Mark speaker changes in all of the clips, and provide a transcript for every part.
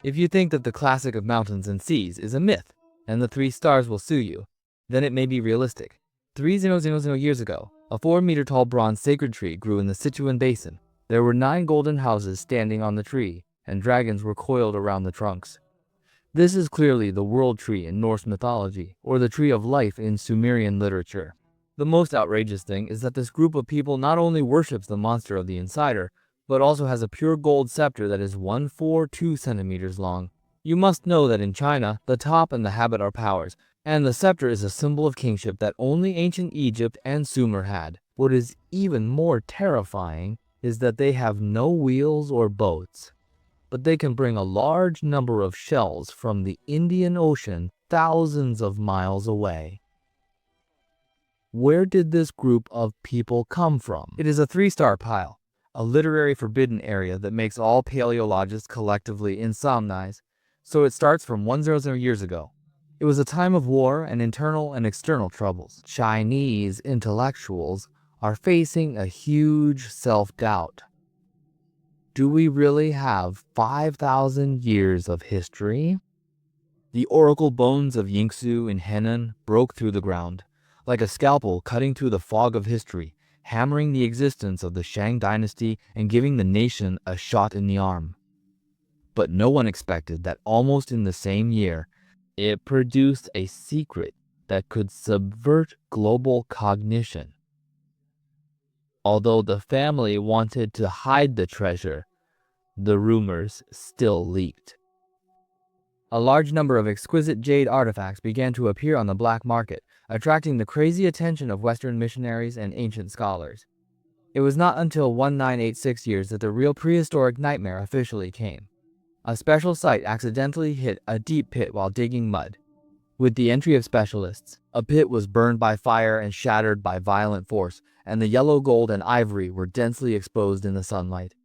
Speaker 1: If you think that the classic of mountains and seas is a myth, and the three stars will sue you, then it may be realistic. 3000 years ago, a 4-meter tall bronze sacred tree grew in the Sichuan Basin. There were 9 golden houses standing on the tree, and dragons were coiled around the trunks. This is clearly the world tree in Norse mythology, or the tree of life in Sumerian literature. The most outrageous thing is that this group of people not only worships the monster of the insider, but also has a pure gold scepter that is 142 centimeters long. You must know that in China, the top and the habit are powers, and the scepter is a symbol of kingship that only ancient Egypt and Sumer had. What is even more terrifying is that they have no wheels or boats, but they can bring a large number of shells from the Indian Ocean thousands of miles away. Where did this group of people come from? It is a 3-star pile, a literary forbidden area that makes all paleologists collectively insomnize. So it starts from 100 years ago. It was a time of war and internal and external troubles. Chinese intellectuals are facing a huge self-doubt. Do we really have 5,000 years of history? The oracle bones of Yingsu in Henan broke through the ground, like a scalpel cutting through the fog of history, hammering the existence of the Shang dynasty and giving the nation a shot in the arm. But no one expected that almost in the same year, it produced a secret that could subvert global cognition. Although the family wanted to hide the treasure, the rumors still leaked. A large number of exquisite jade artifacts began to appear on the black market, attracting the crazy attention of Western missionaries and ancient scholars. It was not until 1986 years that the real prehistoric nightmare officially came. A special site accidentally hit a deep pit while digging mud. With the entry of specialists, a pit was burned by fire and shattered by violent force, and the yellow gold and ivory were densely exposed in the sunlight.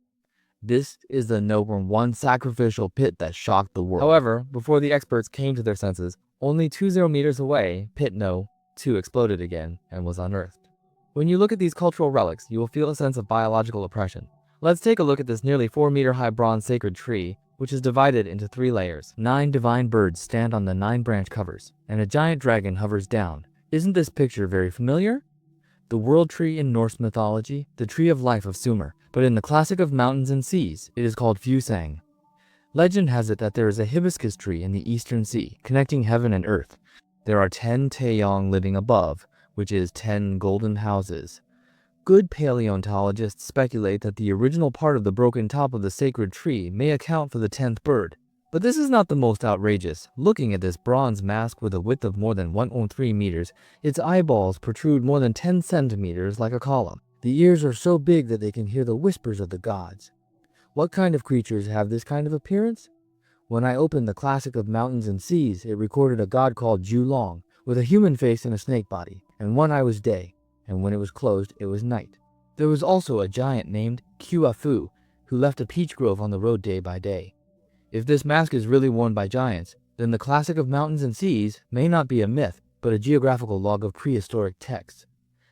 Speaker 1: This is the number one sacrificial pit that shocked the world. However, before the experts came to their senses, only 20 meters away, pit No. 2 exploded again and was unearthed. When you look at these cultural relics, you will feel a sense of biological oppression. Let's take a look at this nearly 4-meter-high bronze sacred tree, which is divided into 3 layers. 9 divine birds stand on the 9 branch covers, and a giant dragon hovers down. Isn't this picture very familiar? The world tree in Norse mythology, the tree of life of Sumer, but in the classic of mountains and seas, it is called Fusang. Legend has it that there is a hibiscus tree in the eastern sea, connecting heaven and earth. There are 10 taeyong living above, which is 10 golden houses. Good paleontologists speculate that the original part of the broken top of the sacred tree may account for the 10th bird. But this is not the most outrageous. Looking at this bronze mask with a width of more than 103 meters, its eyeballs protrude more than 10 centimeters like a column. The ears are so big that they can hear the whispers of the gods. What kind of creatures have this kind of appearance? When I opened the classic of mountains and seas, it recorded a god called Long, with a human face and a snake body, and one eye was day, and when it was closed, it was night. There was also a giant named Fu, who left a peach grove on the road day by day. If this mask is really worn by giants, then the classic of mountains and seas may not be a myth, but a geographical log of prehistoric texts.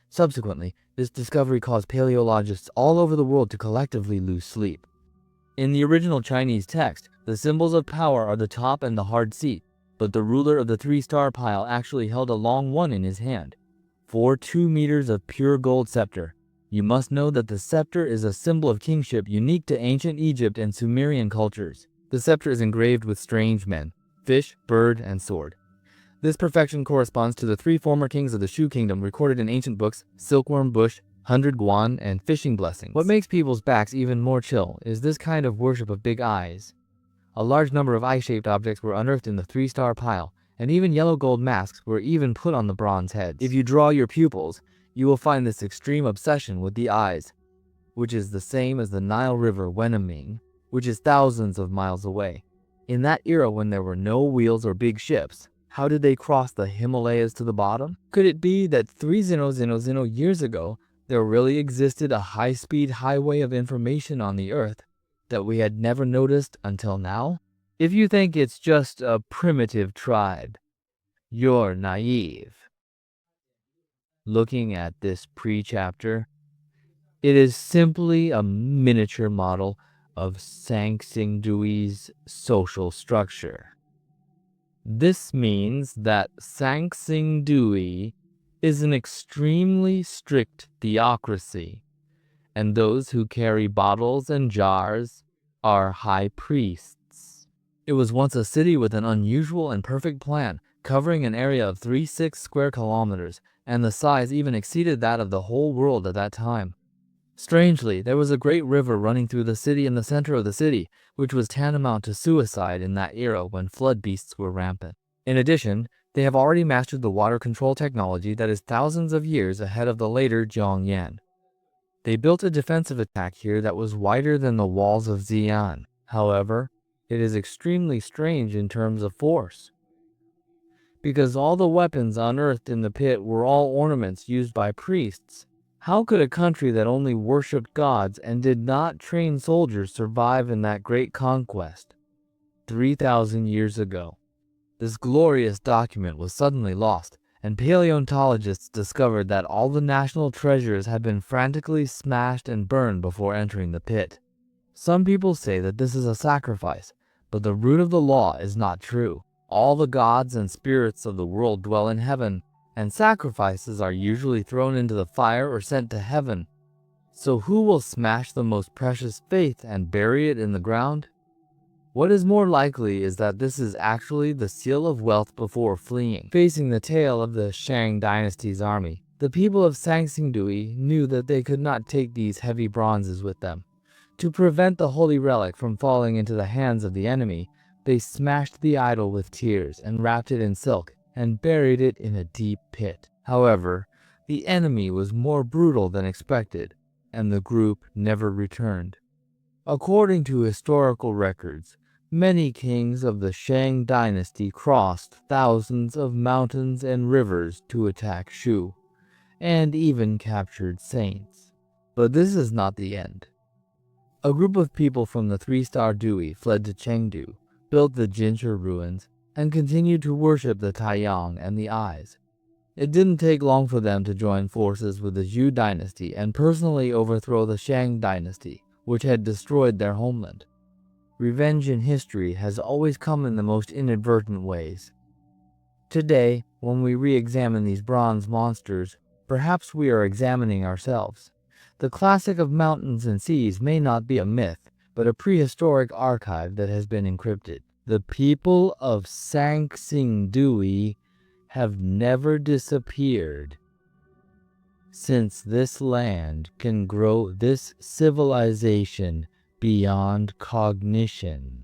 Speaker 1: Subsequently, this discovery caused paleologists all over the world to collectively lose sleep. In the original Chinese text, the symbols of power are the top and the hard seat, but the ruler of the 3-star pile actually held a long one in his hand. 2 meters of pure gold scepter. You must know that the scepter is a symbol of kingship unique to ancient Egypt and Sumerian cultures. The scepter is engraved with strange men, fish, bird, and sword. This perfection corresponds to the 3 former kings of the Shu kingdom recorded in ancient books, Silkworm Bush, 100 Guan, and Fishing Blessings. What makes people's backs even more chill is this kind of worship of big eyes. A large number of eye-shaped objects were unearthed in the 3-star pile, and even yellow gold masks were even put on the bronze heads. If you draw your pupils, you will find this extreme obsession with the eyes, which is the same as the Nile River Wenaming, which is thousands of miles away. In that era when there were no wheels or big ships, how did they cross the Himalayas to the bottom? Could it be that 3000 years ago, there really existed a high-speed highway of information on the Earth that we had never noticed until now? If you think it's just a primitive tribe, you're naive. Looking at this pre-chapter, it is simply a miniature model of Sangsingdui's social structure. This means that Sangsingdui is an extremely strict theocracy, and those who carry bottles and jars are high priests. It was once a city with an unusual and perfect plan, covering an area of 36 square kilometers, and the size even exceeded that of the whole world at that time. Strangely, there was a great river running through the city in the center of the city, which was tantamount to suicide in that era when flood beasts were rampant. In addition, they have already mastered the water control technology that is thousands of years ahead of the later Zhongyan. They built a defensive attack here that was wider than the walls of Xi'an. However, it is extremely strange in terms of force, because all the weapons unearthed in the pit were all ornaments used by priests. How could a country that only worshipped gods and did not train soldiers survive in that great conquest 3,000 years ago? This glorious document was suddenly lost, and paleontologists discovered that all the national treasures had been frantically smashed and burned before entering the pit. Some people say that this is a sacrifice, but the root of the law is not true. All the gods and spirits of the world dwell in heaven, and sacrifices are usually thrown into the fire or sent to heaven. So who will smash the most precious faith and bury it in the ground? What is more likely is that this is actually the seal of wealth before fleeing. Facing the tail of the Shang dynasty's army, the people of Sangsingdui knew that they could not take these heavy bronzes with them. To prevent the holy relic from falling into the hands of the enemy, they smashed the idol with tears and wrapped it in silk and buried it in a deep pit. However, the enemy was more brutal than expected, and the group never returned. According to historical records, many kings of the Shang dynasty crossed thousands of mountains and rivers to attack Shu, and even captured saints. But this is not the end. A group of people from the three-star Dui fled to Chengdu, built the Jinshi ruins, and continued to worship the Taiyang and the Eyes. It didn't take long for them to join forces with the Zhou dynasty and personally overthrow the Shang dynasty, which had destroyed their homeland. Revenge in history has always come in the most inadvertent ways. Today, when we re-examine these bronze monsters, perhaps we are examining ourselves. The classic of mountains and seas may not be a myth, but a prehistoric archive that has been encrypted. The people of Sangsingdui have never disappeared. Since this land can grow this civilization beyond cognition.